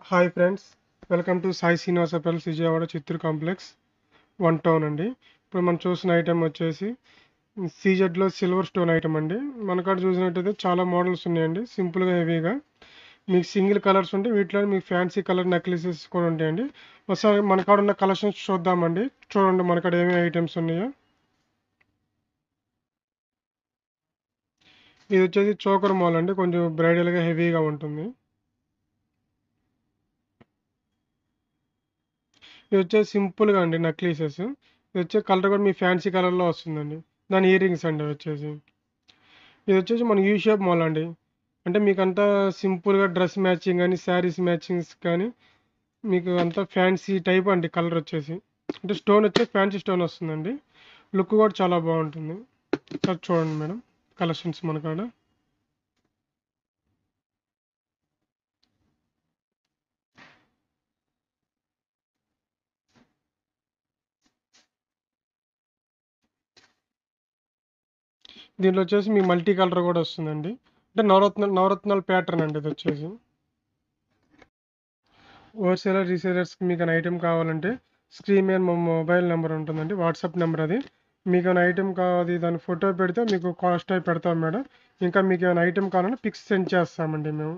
Hi friends, welcome to Sai Srinivasa Phelps Vijayawada Chittoor complex 1 town అండి. ఇప్పుడు మనం చూసిన ఐటెం వచ్చేసి సీజెడ్లో సిల్వర్ స్టోన్ ఐటమ్ అండి. మన కాడ చూసినట్టయితే చాలా మోడల్స్ ఉన్నాయండి, సింపుల్గా హెవీగా. మీకు సింగిల్ కలర్స్ ఉంటే వీటిలో మీకు ఫ్యాన్సీ కలర్ నెక్లెసెస్ కూడా ఉంటాయండి. ఒకసారి మన కాడ ఉన్న కలెక్షన్స్ చూద్దామండి. చూడండి మన కాడ ఏమేమి ఐటమ్స్ ఉన్నాయో. ఇది వచ్చేసి చోకర్ మాల్ అండి, కొంచెం బ్రైడల్గా హెవీగా ఉంటుంది. ఇది వచ్చేసి సింపుల్గా అండి నెక్లెసెస్. ఇది వచ్చే కలర్ కూడా మీ ఫ్యాన్సీ కలర్లో వస్తుందండి. దాని ఇయర్ రింగ్స్ అండి వచ్చేసి. ఇది వచ్చేసి మన యూ షేప్ మాల్ అండి. అంటే మీకు అంతా సింపుల్గా డ్రెస్ మ్యాచింగ్ కానీ శారీస్ మ్యాచింగ్స్ కానీ మీకు అంతా ఫ్యాన్సీ టైప్ అండి. కలర్ వచ్చేసి అంటే స్టోన్ వచ్చేసి ఫ్యాన్సీ స్టోన్ వస్తుందండి. లుక్ కూడా చాలా బాగుంటుంది. సార్ చూడండి మేడం కలెక్షన్స్ మన కాడ. దీంట్లో వచ్చేసి మీ మల్టీ కలర్ కూడా వస్తుందండి. అంటే నవరత్నాల ప్యాటర్న్ అండి ఇది వచ్చేసి. హోల్సేలర్ రీసేలర్స్కి మీకు an ఐటెం కావాలంటే స్క్రీన్ మీద మా మొబైల్ నెంబర్ ఉంటుందండి, వాట్సాప్ నెంబర్ అది. మీకు an ఐటెం కావాలి, దాని ఫోటో పెడితే మీకు కాస్ట్ అయి పెడతాం మేడం. ఇంకా మీకు ఏమైనా ఐటెం కావాలంటే పిక్స్ సెండ్ చేస్తామండి మేము.